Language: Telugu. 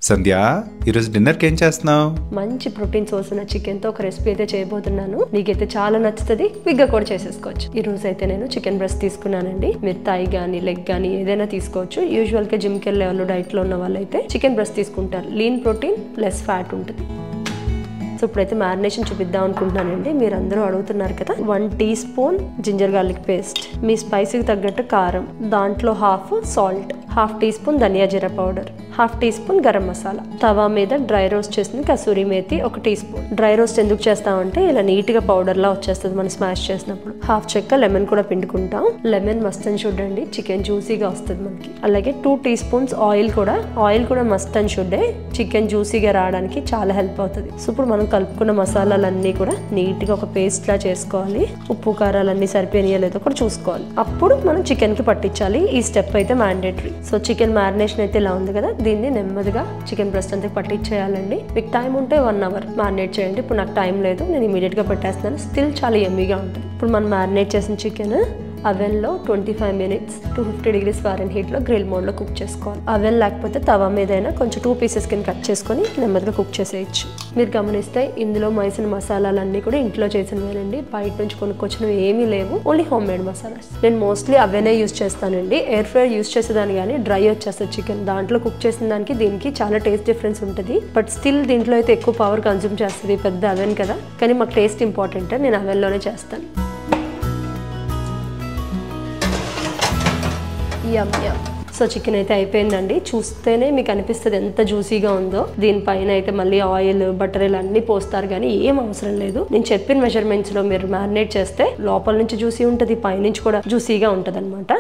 సంధ్య, ఈరోజు డిన్నర్కి ఏం చేస్తున్నావు? మంచి ప్రోటీన్ సోర్స్ ఉన్న చికెన్తో ఒక రెసిపీ అయితే చేయబోతున్నాను. నీకైతే చాలా నచ్చుతుంది, క్విక్గా కూడా చేసేసుకోవచ్చు. ఈ రోజు అయితే నేను చికెన్ బ్రెస్ట్ తీసుకున్నానండి. మీరు థై కానీ లెగ్ కానీ ఏదైనా తీసుకోవచ్చు. యూజువల్గా జిమ్కి వెళ్ళే వాళ్ళు, డైట్లో ఉన్న వాళ్ళు అయితే చికెన్ బ్రెస్ట్ తీసుకుంటారు. లీన్ ప్రోటీన్ ప్లస్ ఫ్యాట్ ఉంటుంది. సో ఇప్పుడైతే మ్యారినేషన్ చూపిద్దాం అనుకుంటున్నానండి. మీరు అందరూ అడుగుతున్నారు కదా. 1 teaspoon ginger garlic paste, మీ స్పైసీకి తగ్గట్టు కారం, దాంట్లో half salt, half teaspoon ధనియా జీరా powder, half teaspoon garam masala, తవా మీద డ్రై రోస్ట్ చేసిన kasuri methi 1 teaspoon. Dry roast ఎందుకు చేస్తామంటే ఇలా నీట్గా పౌడర్లా వచ్చేస్తుంది మనం స్మాష్ చేసినప్పుడు. హాఫ్ చెక్క లెమన్ కూడా పిండుకుంటాం. లెమన్ మస్ట్ అని చూడండి, చికెన్ జ్యూసీగా వస్తుంది మనకి. అలాగే 2 టీ స్పూన్స్ ఆయిల్ కూడా మస్ట్ అని చూడే, చికెన్ జ్యూసీగా రావడానికి చాలా హెల్ప్ అవుతుంది. సో ఇప్పుడు మనం కలుపుకున్న మసాలాలన్నీ కూడా నీట్గా ఒక పేస్ట్ లా చేసుకోవాలి. ఉప్పు కారాలన్నీ సరిపోయినాయో లేదో కూడా చూసుకోవాలి. అప్పుడు మనం చికెన్ కి పట్టించాలి. ఈ స్టెప్ అయితే మ్యాండేటరీ. సో చికెన్ మ్యారినేషన్ అయితే ఇలా ఉంది కదా, దీన్ని నెమ్మదిగా చికెన్ బ్రెస్ట్ అంతా పట్టించేయాలండి. మీకు టైం ఉంటే 1 అవర్ మ్యారినేట్ చేయండి. ఇప్పుడు నాకు టైం లేదు, నేను ఇమీడియట్ గా పెట్టేస్తున్నాను. స్టిల్ చాలా యమ్మీగా ఉంటుంది. ఇప్పుడు మనం మ్యారినేట్ చేసిన చికెన్ అవెన్లో 25 మినిట్స్ 250 డిగ్రీస్ ఫారెన్హీట్లో గ్రిల్ మోడ్లో కుక్ చేసుకోవాలి. అవెన్ లేకపోతే తవా మీదైనా కొంచెం 2 పీసెస్ కింద కట్ చేసుకొని నెమ్మదిగా కుక్ చేసేయచ్చు. మీరు గమనిస్తే ఇందులో వేసిన మసాలాలన్నీ కూడా ఇంట్లో చేసినవేనండి. బయట నుంచి కొనుక్కొచ్చినవి ఏమీ లేవు, ఓన్లీ హోమ్ మేడ్ మసాలాస్. నేను మోస్ట్లీ అవెనే యూజ్ చేస్తానండి. ఎయిర్ ఫ్రైర్ యూజ్ చేసేదాన్ని కానీ డ్రై వచ్చేస్తుంది చికెన్. దాంట్లో కుక్ చేసిన దానికి దీనికి చాలా టేస్ట్ డిఫరెన్స్ ఉంటుంది. బట్ స్టిల్ దీంట్లో అయితే ఎక్కువ పవర్ కన్జ్యూమ్ చేస్తుంది పెద్ద అవెన్ కదా. కానీ మాకు టేస్ట్ ఇంపార్టెంట్, నేను అవెన్లోనే చేస్తాను. సో చికెన్ అయితే అయిపోయిందండి. చూస్తేనే మీకు అనిపిస్తుంది ఎంత జ్యూసీగా ఉందో. దీనిపైన అయితే మళ్ళీ ఆయిల్, బటర్ ఇలా అన్ని పోస్తారు కానీ ఏం అవసరం లేదు. నేను చెప్పిన మెజర్మెంట్స్ లో మీరు మ్యారినేట్ చేస్తే లోపల నుంచి జ్యూసీ ఉంటుంది, పైనుంచి కూడా జ్యూసీగా ఉంటుంది అనమాట.